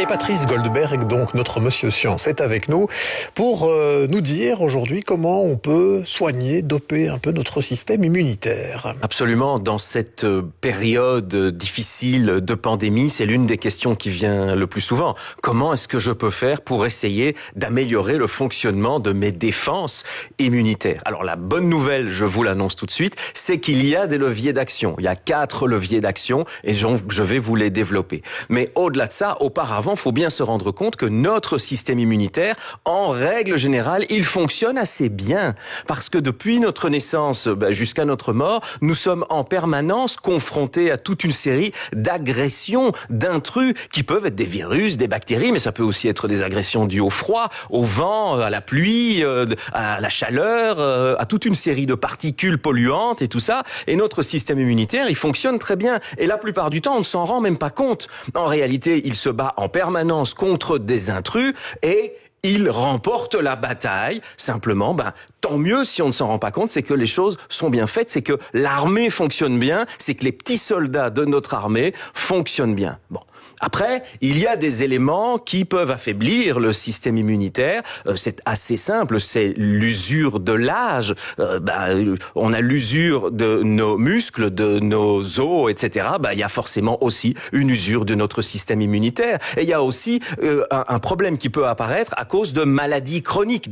Et Patrice Goldberg, donc notre monsieur science, est avec nous pour nous dire aujourd'hui comment on peut soigner, doper un peu notre système immunitaire. Absolument, dans cette période difficile de pandémie, c'est l'une des questions qui vient le plus souvent. Comment est-ce que je peux faire pour essayer d'améliorer le fonctionnement de mes défenses immunitaires? Alors la bonne nouvelle, je vous l'annonce tout de suite, c'est qu'il y a des leviers d'action. Il y a 4 leviers d'action et je vais vous les développer. Mais au-delà de ça, auparavant, il faut bien se rendre compte que notre système immunitaire, en règle générale, il fonctionne assez bien. Parce que depuis notre naissance jusqu'à notre mort, nous sommes en permanence confrontés à toute une série d'agressions, d'intrus qui peuvent être des virus, des bactéries, mais ça peut aussi être des agressions dues au froid, au vent, à la pluie, à la chaleur, à toute une série de particules polluantes et tout ça. Et notre système immunitaire, il fonctionne très bien. Et la plupart du temps, on ne s'en rend même pas compte. En réalité, il se bat en permanence contre des intrus et il remporte la bataille. Simplement, tant mieux si on ne s'en rend pas compte, c'est que les choses sont bien faites, c'est que l'armée fonctionne bien, c'est que les petits soldats de notre armée fonctionnent bien. Bon. Après, il y a des éléments qui peuvent affaiblir le système immunitaire. C'est assez simple, c'est l'usure de l'âge. On a l'usure de nos muscles, de nos os, etc. Il y a forcément aussi une usure de notre système immunitaire. Et il y a aussi un problème qui peut apparaître à cause de maladies chroniques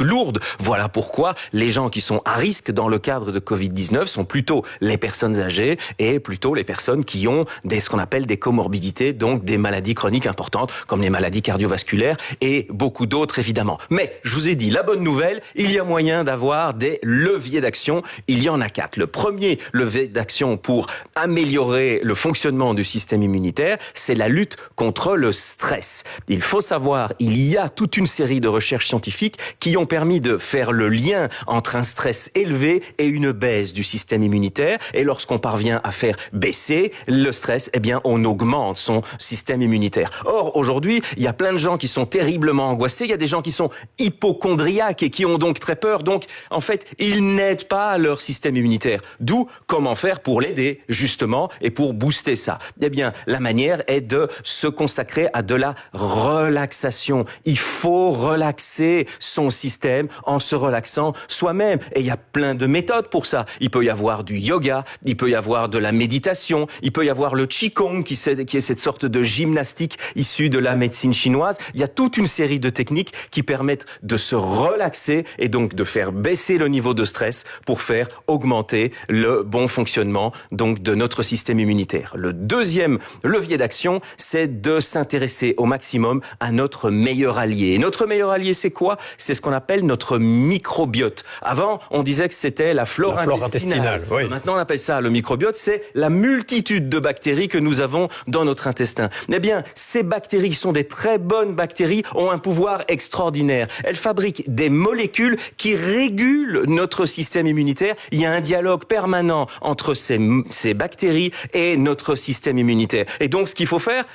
lourdes. Voilà pourquoi les gens qui sont à risque dans le cadre de Covid-19 sont plutôt les personnes âgées et plutôt les personnes qui ont ce qu'on appelle des comorbidités, donc des maladies chroniques importantes, comme les maladies cardiovasculaires et beaucoup d'autres évidemment. Mais, je vous ai dit, la bonne nouvelle, il y a moyen d'avoir des leviers d'action. Il y en a 4. Le premier levier d'action pour améliorer le fonctionnement du système immunitaire, c'est la lutte contre le stress. Il faut savoir, il y a toute une série de recherches scientifiques qui ont permis de faire le lien entre un stress élevé et une baisse du système immunitaire. Et lorsqu'on parvient à faire baisser le stress, on augmente son système immunitaire. Or, aujourd'hui, il y a plein de gens qui sont terriblement angoissés, il y a des gens qui sont hypocondriaques et qui ont donc très peur, donc en fait, ils n'aident pas leur système immunitaire. D'où, comment faire pour l'aider, justement, et pour booster ça? La manière est de se consacrer à de la relaxation. Il faut relaxer son système en se relaxant soi-même. Et il y a plein de méthodes pour ça. Il peut y avoir du yoga, il peut y avoir de la méditation, il peut y avoir le Qigong qui est cette sorte de gymnastique issue de la médecine chinoise. Il y a toute une série de techniques qui permettent de se relaxer et donc de faire baisser le niveau de stress pour faire augmenter le bon fonctionnement donc de notre système immunitaire. Le deuxième levier d'action, c'est de s'intéresser au maximum à notre meilleur allié. Et notre meilleur allié, c'est quoi? C'est ce qu'on appelle notre microbiote. Avant, on disait que c'était la flore intestinale. Oui. Maintenant, on appelle ça le microbiote. C'est la multitude de bactéries que nous avons dans notre intestin. Ces bactéries, qui sont des très bonnes bactéries, ont un pouvoir extraordinaire. Elles fabriquent des molécules qui régulent notre système immunitaire. Il y a un dialogue permanent entre ces bactéries et notre système immunitaire. Et donc, ce qu'il faut faire,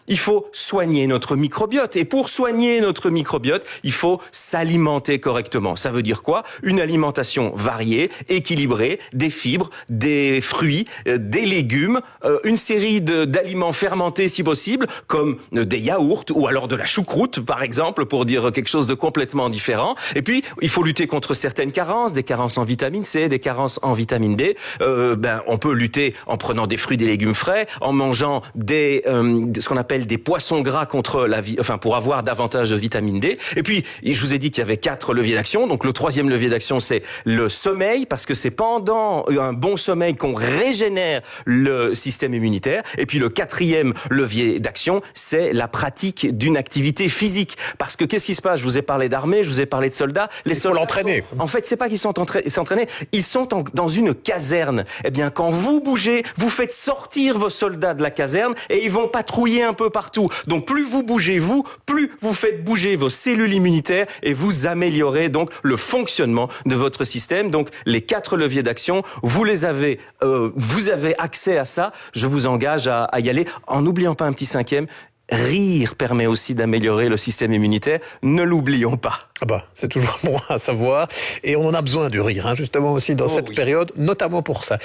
il faut soigner notre microbiote. Et pour soigner notre microbiote, il faut s'alimenter correctement. Ça veut dire quoi? Une alimentation variée, équilibrée, des fibres, des fruits, des légumes, une série d'aliments fermentés si possible, comme des yaourts ou alors de la choucroute par exemple, pour dire quelque chose de complètement différent. Et puis, il faut lutter contre certaines carences, des carences en vitamine C, des carences en vitamine D. On peut lutter en prenant des fruits, des légumes frais, en mangeant ce qu'on appelle des poissons gras pour avoir davantage de vitamine D. Et puis, je vous ai dit qu'il y avait 4 leviers d'action. Donc, le troisième levier d'action, c'est le sommeil, parce que c'est pendant un bon sommeil qu'on régénère le système immunitaire. Et puis, le 4e levier d'action, c'est la pratique d'une activité physique. Parce que qu'est-ce qui se passe? Je vous ai parlé d'armée, je vous ai parlé de soldats. Il faut l'entraîner. En fait, c'est pas qu'ils sont s'entraîner, ils sont dans une caserne. Quand vous bougez, vous faites sortir vos soldats de la caserne et ils vont patrouiller un peu partout. Donc plus vous bougez plus vous faites bouger vos cellules immunitaires et vous améliorez donc le fonctionnement de votre système. Donc les 4 leviers d'action, vous avez accès à ça. Je vous engage à y aller en n'oubliant pas un petit 5e. Rire permet aussi d'améliorer le système immunitaire. Ne l'oublions pas. C'est toujours bon à savoir. Et on en a besoin du rire, justement aussi dans cette période, notamment pour ça.